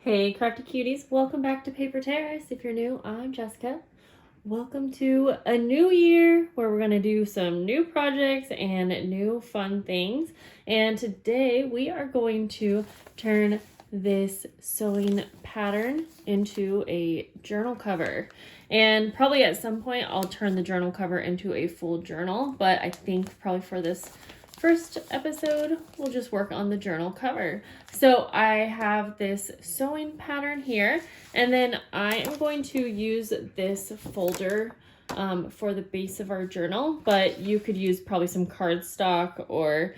Hey Crafty Cuties, welcome back to Paper Terrace. If you're new, I'm Jessica. Welcome to a new year where we're going to do some new projects and new fun things. And today we are going to turn this sewing pattern into a journal cover. And probably at some point I'll turn the journal cover into a full journal, but I think probably for this first episode, we'll just work on the journal cover. So I have this sewing pattern here, and then I am going to use this folder for the base of our journal, but you could use probably some cardstock or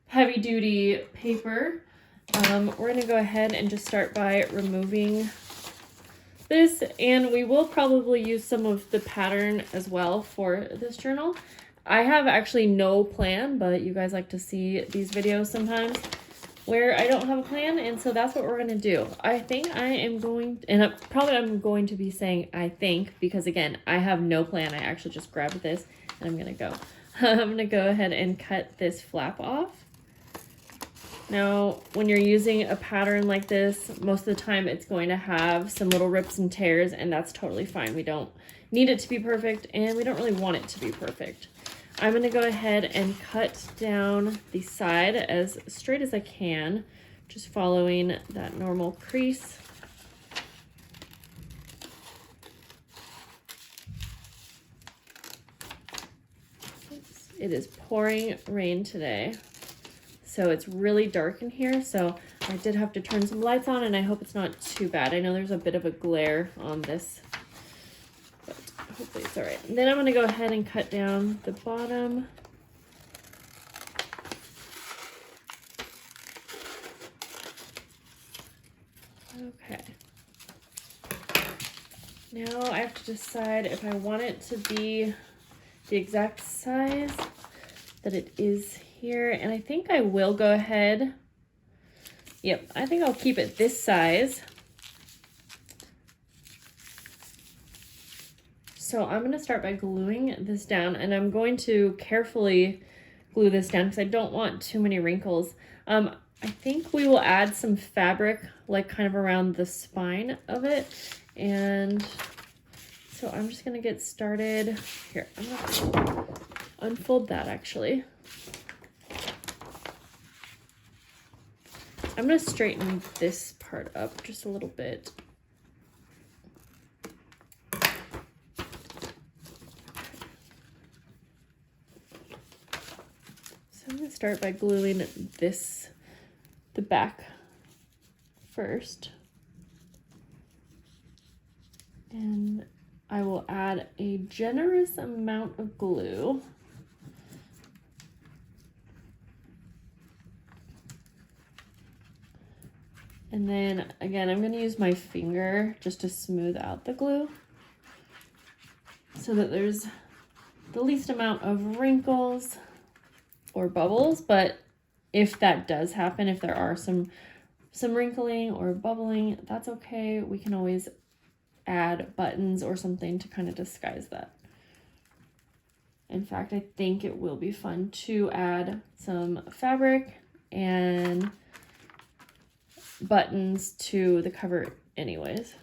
heavy duty paper. We're gonna go ahead and just start by removing this, and we will probably use some of the pattern as well for this journal. I have actually no plan, but you guys like to see these videos sometimes where I don't have a plan, and so that's what we're going to do. I think I am going, and I'm going to be saying I think, because again, I have no plan. I actually just grabbed this, and I'm going to go. I'm going to go ahead and cut this flap off. Now, when you're using a pattern like this, most of the time it's going to have some little rips and tears, and that's totally fine. We don't need it to be perfect, and we don't really want it to be perfect. I'm going to go ahead and cut down the side as straight as I can, just following that normal crease. It is pouring rain today, so it's really dark in here, so I did have to turn some lights on, and I hope it's not too bad. I know there's a bit of a glare on this, but hopefully it's all right. And then I'm going to go ahead and cut down the bottom. Okay. Now I have to decide if I want it to be the exact size that it is here. And I think I will go ahead. Yep, I think I'll keep it this size. So I'm going to start by gluing this down, and I'm going to carefully glue this down because I don't want too many wrinkles. I think we will add some fabric like kind of around the spine of it. And so I'm just going to get started. Here, I'm going to unfold that actually. I'm going to straighten this part up just a little bit. So I'm going to start by gluing the back first. And I will add a generous amount of glue. And then again, I'm going to use my finger just to smooth out the glue so that there's the least amount of wrinkles or bubbles. But if that does happen, if there are some wrinkling or bubbling, that's okay. We can always add buttons or something to kind of disguise that. In fact, I think it will be fun to add some fabric and buttons to the cover anyways.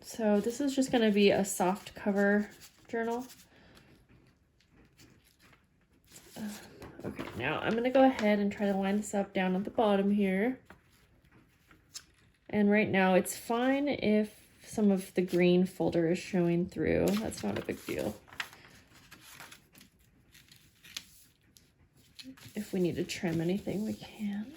So this is just going to be a soft cover journal. Okay, now I'm going to go ahead and try to line this up down at the bottom here. And right now it's fine if some of the green folder is showing through. That's not a big deal. If we need to trim anything, we can.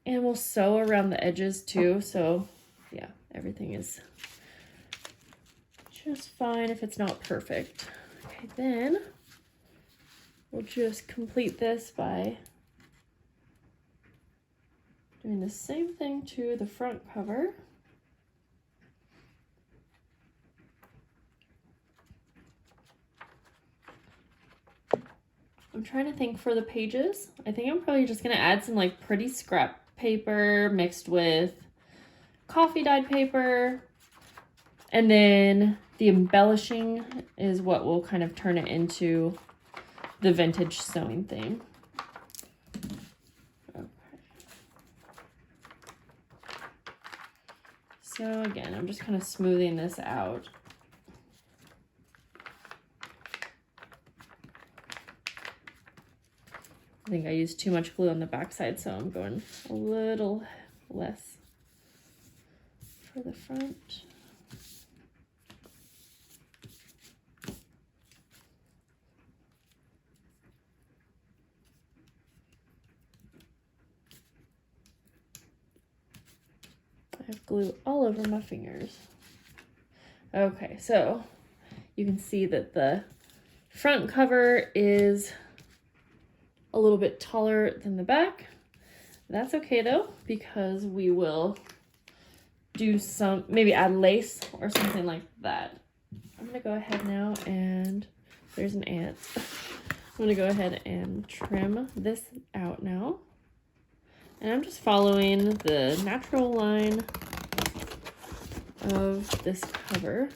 And we'll sew around the edges too, so yeah, everything is just fine if it's not perfect. Okay, then we'll just complete this by doing the same thing to the front cover. I'm trying to think for the pages. I think I'm probably just going to add some like pretty scrap paper mixed with coffee dyed paper And then the embellishing is what will kind of turn it into the vintage sewing theme. Okay. So again, I'm just kind of smoothing this out. I think I used too much glue on the back side, so I'm going a little less for the front. I have glue all over my fingers. Okay, so you can see that the front cover is a little bit taller than the back. That's okay though, because we will do some, maybe add lace or something like that. I'm gonna go ahead now and there's an ant. I'm gonna go ahead and trim this out now. And I'm just following the natural line of this cover.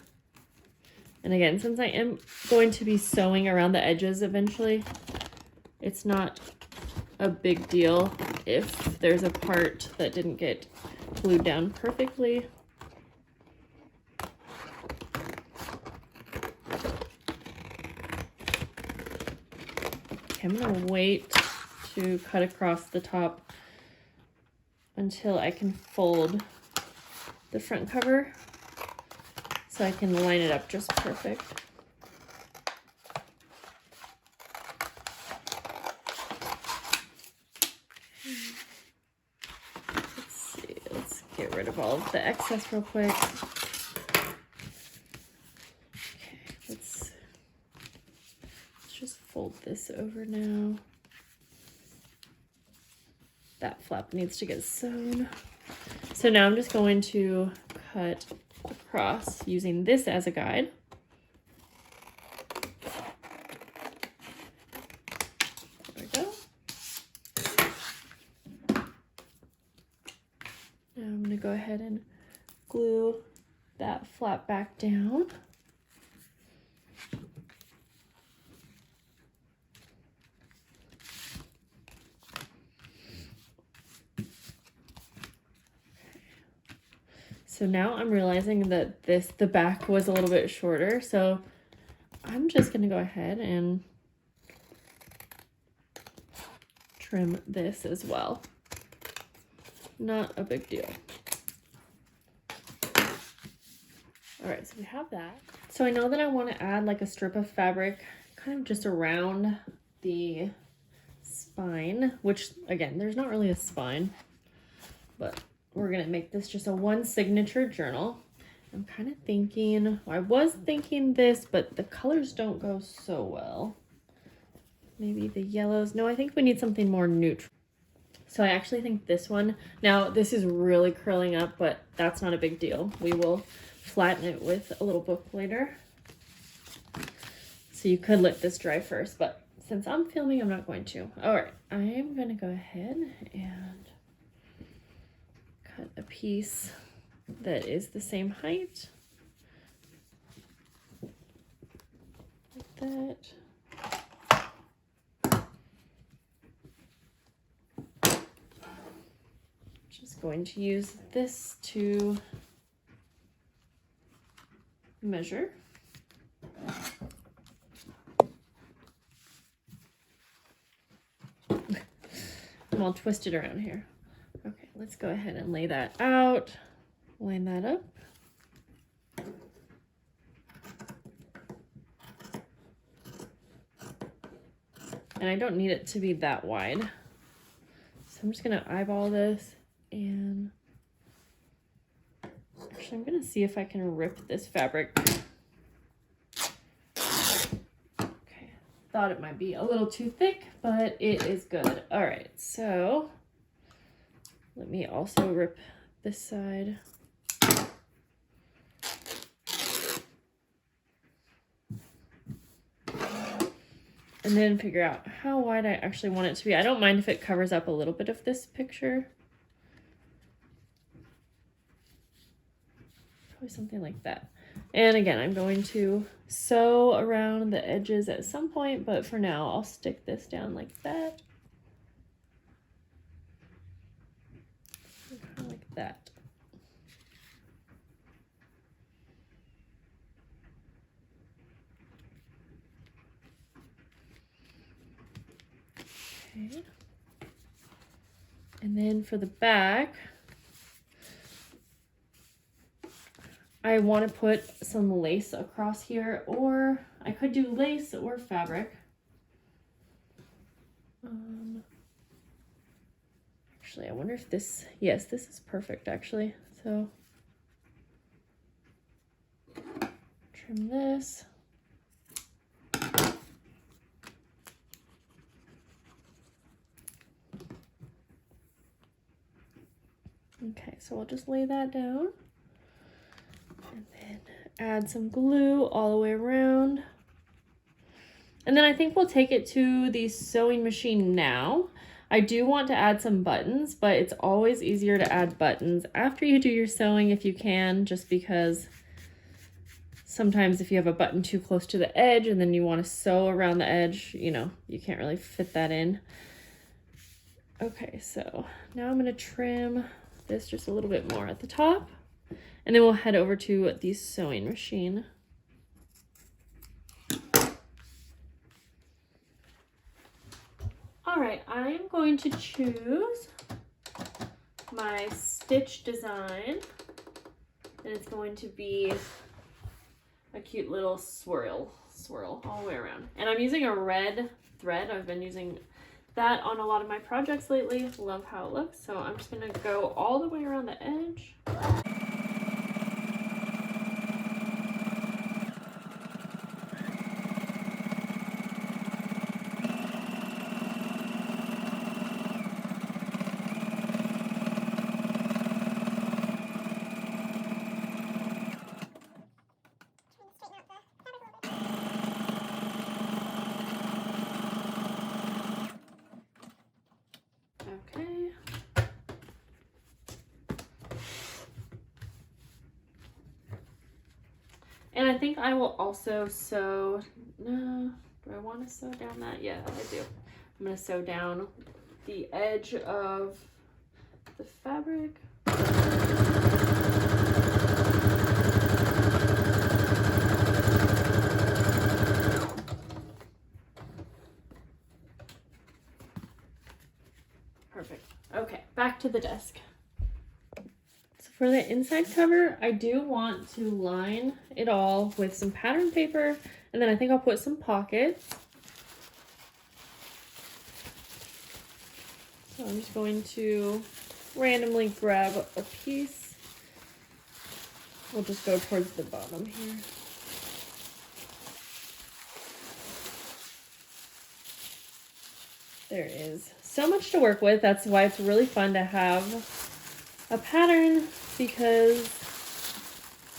And again, since I am going to be sewing around the edges eventually, it's not a big deal if there's a part that didn't get glued down perfectly. Okay, I'm gonna wait to cut across the top until I can fold the front cover so I can line it up just perfect. Let's see, let's get rid of all of the excess real quick. Okay, let's just fold this over now. That flap needs to get sewn. So now I'm just going to cut across using this as a guide. There we go. Now I'm going to go ahead and glue that flap back down. So now I'm realizing that the back was a little bit shorter, so I'm just gonna go ahead and trim this as well. Not a big deal. All right, so we have that. So I know that I want to add like a strip of fabric kind of just around the spine, which again, there's not really a spine, but we're gonna make this just a one signature journal. I'm kind of thinking, well, I was thinking this, but the colors don't go so well. Maybe the yellows. No, I think we need something more neutral. So I actually think this one, now this is really curling up, but that's not a big deal. We will flatten it with a little book later. So you could let this dry first, but since I'm filming, I'm not going to. All right, I am gonna go ahead and cut a piece that is the same height. Like that. Just going to use this to measure. I'm all twisted around here. Okay, let's go ahead and lay that out, line that up. And I don't need it to be that wide. So I'm just gonna eyeball this and actually I'm gonna see if I can rip this fabric. Okay, thought it might be a little too thick, but it is good. All right, so let me also rip this side. And then figure out how wide I actually want it to be. I don't mind if it covers up a little bit of this picture. Probably something like that. And again, I'm going to sew around the edges at some point, but for now I'll stick this down like that. Kind of like that. Okay. And then for the back, I want to put some lace across here, or I could do lace or fabric. Actually, I wonder if this, yes, this is perfect actually. So trim this. Okay, so I'll just lay that down and then add some glue all the way around. And then I think we'll take it to the sewing machine now. I do want to add some buttons, but it's always easier to add buttons after you do your sewing if you can, just because sometimes if you have a button too close to the edge and then you want to sew around the edge, you know, you can't really fit that in. Okay, so now I'm going to trim this just a little bit more at the top, and then we'll head over to the sewing machine. All right, I'm going to choose my stitch design, and it's going to be a cute little swirl all the way around. And I'm using a red thread. I've been using that on a lot of my projects lately. Love how it looks. So I'm just gonna go all the way around the edge. Okay. And I think I will also sew, no, do I want to sew down that? Yeah, I do. I'm going to sew down the edge of the fabric. Perfect. Okay, back to the desk. So for the inside cover, I do want to line it all with some pattern paper, and then I think I'll put some pockets. So I'm just going to randomly grab a piece. We'll just go towards the bottom here. There is so much to work with. That's why it's really fun to have a pattern, because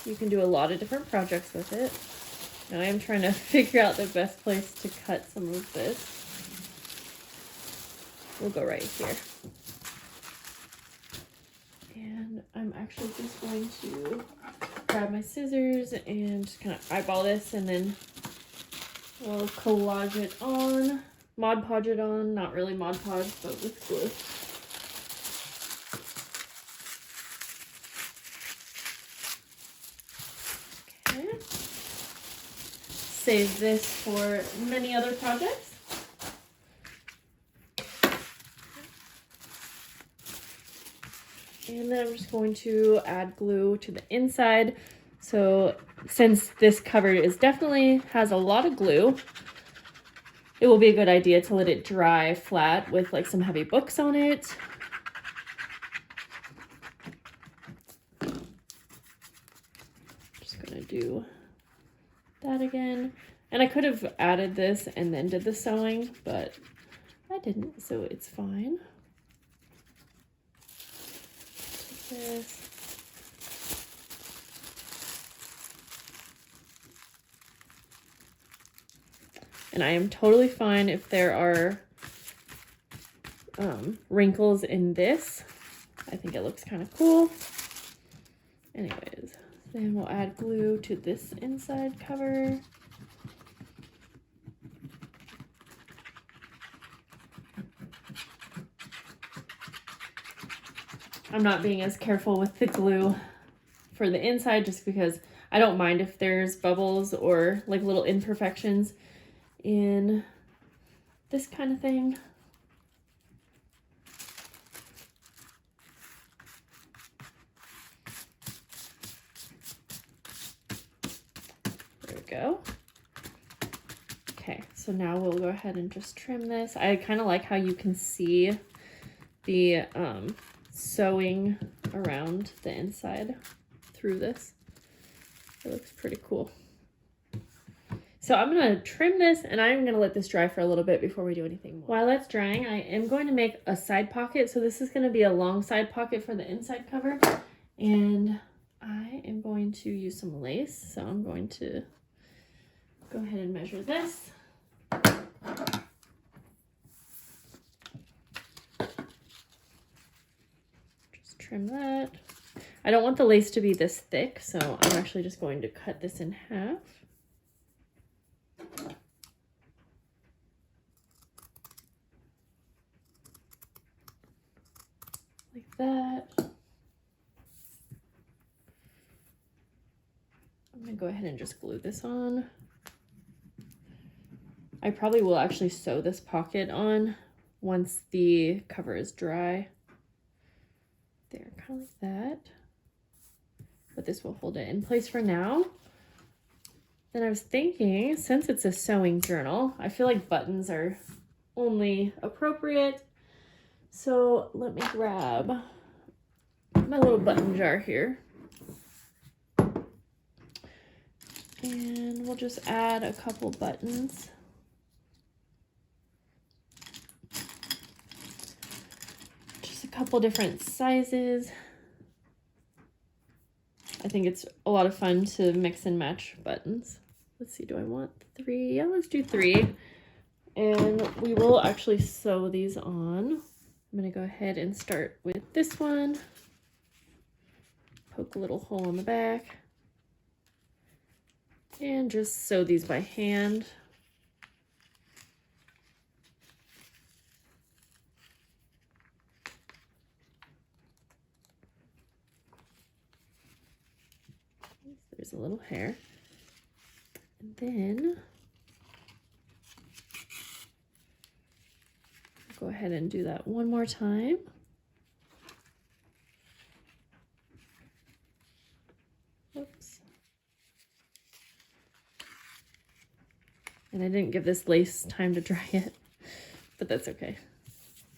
you can do a lot of different projects with it. Now I am trying to figure out the best place to cut some of this. We'll go right here. And I'm actually just going to grab my scissors and just kind of eyeball this, and then we'll collage it on. Mod Podge it on, not really Mod Podge, but with glue. Okay. Save this for many other projects. And then I'm just going to add glue to the inside. So since this cover definitely has a lot of glue, it will be a good idea to let it dry flat with like some heavy books on it. Just gonna do that again. And I could have added this and then did the sewing, but I didn't, so it's fine. Take this. And I am totally fine if there are wrinkles in this. I think it looks kind of cool. Anyways, Then we'll add glue to this inside cover. I'm not being as careful with the glue for the inside just because I don't mind if there's bubbles or like little imperfections in this kind of thing. There we go. Okay, so now we'll go ahead and just trim this. I kind of like how you can see the sewing around the inside through this. It looks pretty cool. So I'm going to trim this and I'm going to let this dry for a little bit before we do anything more. While that's drying, I am going to make a side pocket. So this is going to be a long side pocket for the inside cover. And I am going to use some lace. So I'm going to go ahead and measure this. Just trim that. I don't want the lace to be this thick, so I'm actually just going to cut this in half. Like that. I'm going to go ahead and just glue this on. I probably will actually sew this pocket on once the cover is dry. There, kind of like that. But this will hold it in place for now. Then I was thinking, since it's a sewing journal, I feel like buttons are only appropriate. So let me grab my little button jar here. And we'll just add a couple buttons. Just a couple different sizes. I think it's a lot of fun to mix and match buttons. Let's see, do I want 3? Yeah, let's do 3. And we will actually sew these on. I'm going to go ahead and start with this one. Poke a little hole in the back. And just sew these by hand. There's a little hair. And then go ahead and do that one more time. Whoops. And I didn't give this lace time to dry yet, but that's okay.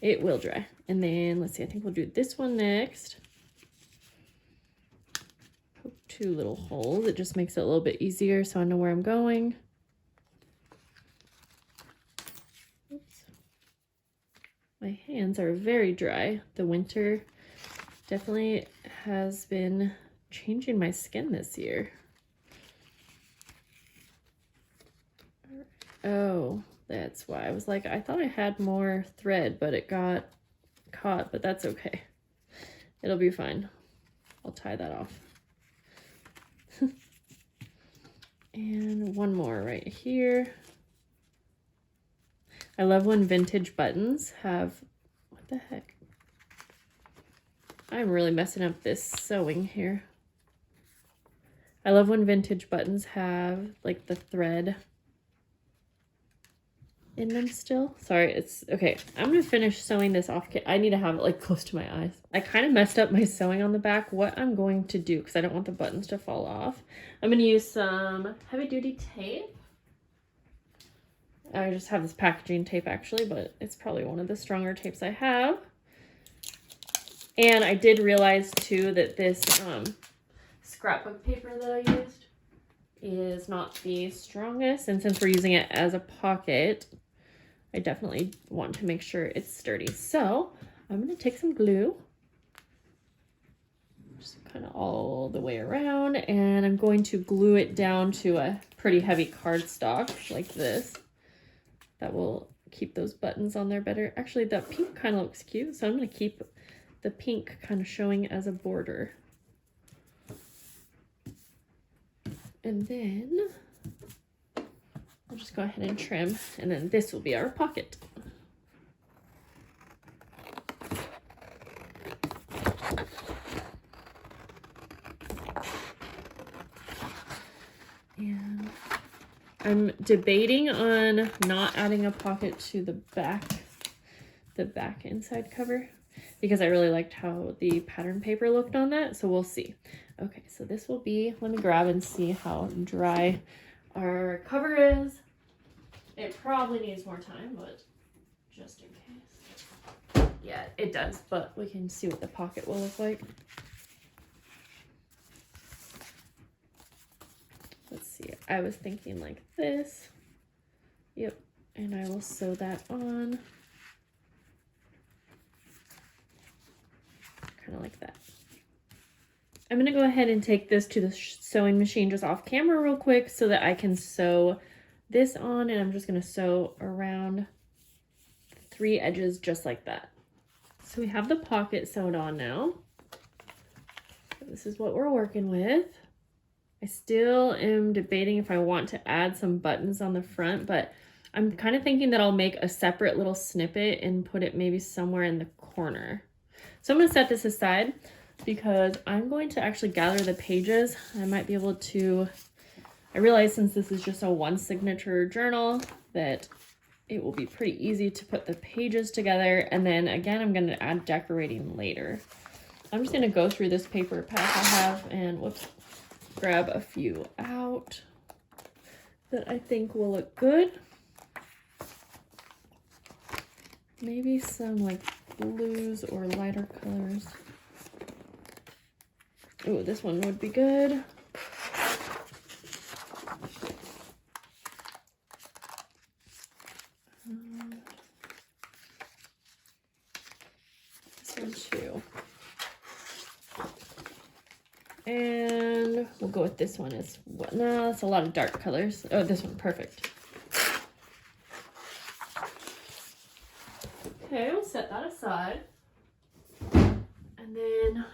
It will dry. And then let's see, I think we'll do this one next. Poke 2 little holes. It just makes it a little bit easier so I know where I'm going. Oops. My hands are very dry. The winter definitely has been changing my skin this year. Oh, that's why. I was like, I thought I had more thread, but it got caught, but that's okay. It'll be fine. I'll tie that off. And one more right here. I love when vintage buttons have, what the heck? I'm really messing up this sewing here. I love when vintage buttons have like the thread in them still. Sorry, it's okay. I'm gonna finish sewing this off. I need to have it like close to my eyes. I kind of messed up my sewing on the back. What I'm going to do, because I don't want the buttons to fall off, I'm gonna use some heavy duty tape. I just have this packaging tape actually, but it's probably one of the stronger tapes I have. And I did realize too that this scrapbook paper that I used is not the strongest, and since we're using it as a pocket, I definitely want to make sure it's sturdy. So I'm going to take some glue, just kind of all the way around, and I'm going to glue it down to a pretty heavy cardstock like this. That will keep those buttons on there better. Actually, that pink kind of looks cute, so I'm going to keep the pink kind of showing as a border. And then I'll just go ahead and trim, and then this will be our pocket. And I'm debating on not adding a pocket to the back inside cover, because I really liked how the pattern paper looked on that, so we'll see. Okay, so this will be, let me grab and see how dry our cover is. It probably needs more time, but just in case. Yeah, it does, but we can see what the pocket will look like. Let's see, I was thinking like this. Yep, and I will sew that on. Kind of like that. I'm gonna go ahead and take this to the sewing machine just off camera real quick so that I can sew this on, and I'm just gonna sew around 3 edges just like that. So we have the pocket sewed on now. This is what we're working with. I still am debating if I want to add some buttons on the front, but I'm kind of thinking that I'll make a separate little snippet and put it maybe somewhere in the corner. So I'm going to set this aside because I'm going to actually gather the pages. I might be able to, I realize since this is just a 1 signature journal that it will be pretty easy to put the pages together. And then again, I'm going to add decorating later. I'm just going to go through this paper pack I have and whoops, grab a few out that I think will look good. Maybe some like blues or lighter colors. Oh, this one would be good. This one too. And we'll go with this one as well. No, that's a lot of dark colors. Oh, this one, perfect. Okay, we'll set that aside. And then,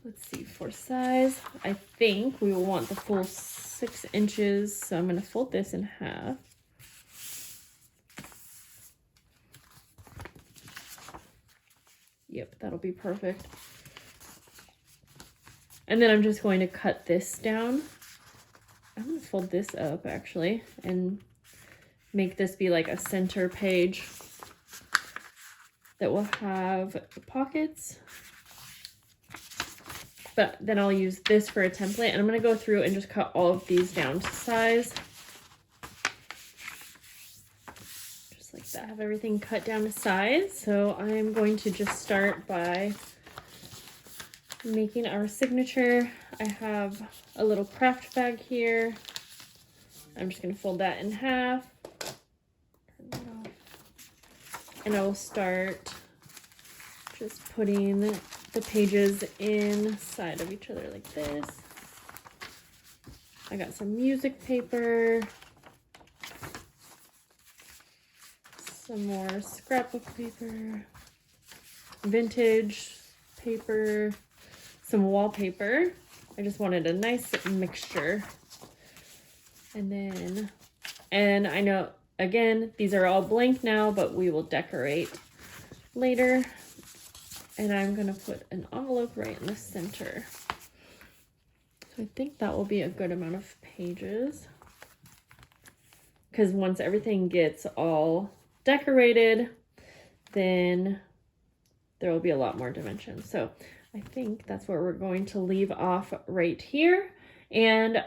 let's see, for size, I think we will want the full 6 inches. So I'm going to fold this in half. Yep, that'll be perfect. And then I'm just going to cut this down. I'm going to fold this up actually and make this be like a center page that will have pockets. But then I'll use this for a template, and I'm going to go through and just cut all of these down to size. Just like that. Have everything cut down to size. So I'm going to just start by making our signature. I have a little craft bag here. I'm just going to fold that in half. And I will start just putting the pages inside of each other like this. I got some music paper, some more scrapbook paper, vintage paper, some wallpaper. I just wanted a nice mixture. And I know, again, these are all blank now, but we will decorate later. And I'm gonna put an envelope right in the center. So I think that will be a good amount of pages, because once everything gets all decorated, then there will be a lot more dimension. So I think that's where we're going to leave off right here. And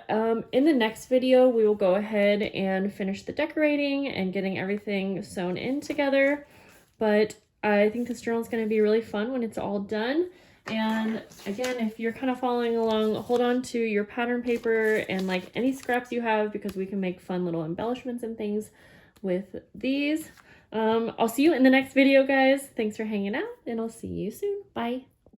in the next video, we will go ahead and finish the decorating and getting everything sewn in together. But I think this journal is going to be really fun when it's all done. And again, if you're kind of following along, hold on to your pattern paper and like any scraps you have, because we can make fun little embellishments and things with these. I'll see you in the next video, guys. Thanks for hanging out, and I'll see you soon. Bye.